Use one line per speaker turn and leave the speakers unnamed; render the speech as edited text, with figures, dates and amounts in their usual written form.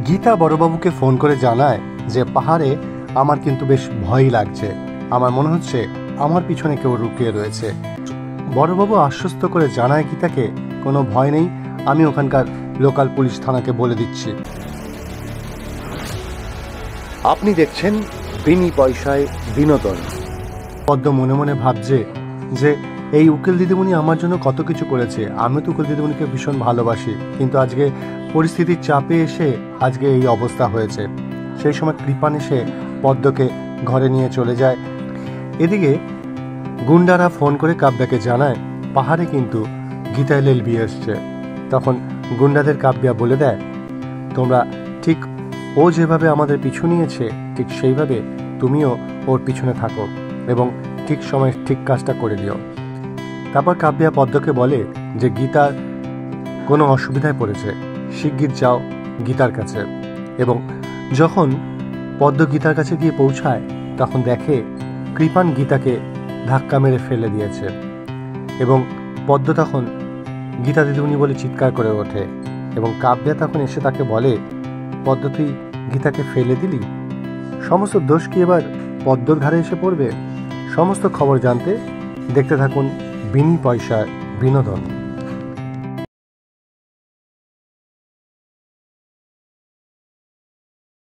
Gita বড়বাবুকে phone করে জানায় যে পাহাড়ে আমার কিন্তু বেশ ভয়ই লাগছে, আমার মনে হচ্ছে আমার পিছনে কেউ লুকিয়ে রয়েছে। বড়বাবু আশ্বস্ত করে জানায় গীতাকে কোনো ভয় নেই, আমি ওখানকার লোকাল পুলিশ থানাকে বলে দিচ্ছি। আপনি দেখছেন বিনি পয়সায় বিনোদন। পদ্ম মনে মনে ভাবছে যে এই উকিল দিদিমণি আমার জন্য কত কিছু করেছে, আমি তো উকিল দিদিমণিকে ভীষণ ভালোবাসি, কিন্তু আজকে পরিস্থিতির চাপে এসে আজকে এই অবস্থা হয়েছে। সেই সময় কৃপান এসে পদ্মকে ঘরে নিয়ে চলে যায়। এদিকে গুন্ডারা ফোন করে কাব্যাকে জানায় পাহাড়ে কিন্তু গীতা এলএলবি এসছে। তখন গুন্ডাদের কাব্যা বলে দেয়, তোমরা ঠিক ও যেভাবে আমাদের পিছু নিয়েছে ঠিক সেইভাবে তুমিও ওর পিছনে থাকো এবং ঠিক সময় ঠিক কাজটা করে দিও। তারপর কাব্যা পদ্মকে বলে যে গীতার কোনো অসুবিধায় পড়েছে, শিগগির যাও গীতার কাছে। এবং যখন পদ্ম গীতার কাছে গিয়ে পৌঁছায় তখন দেখে কৃপান গীতাকে ধাক্কা মেরে ফেলে দিয়েছে এবং পদ্ম তখন গীতা দিদিমণি বলে চিৎকার করে ওঠে এবং কাব্যা তখন এসে তাকে বলে, পদ্ম তুই গীতাকে ফেলে দিলি, সমস্ত দোষ কি এবার পদ্মর ঘাড়ে এসে পড়বে? সমস্ত খবর জানতে দেখতে থাকুন বিনি পয়সার বিনোদন।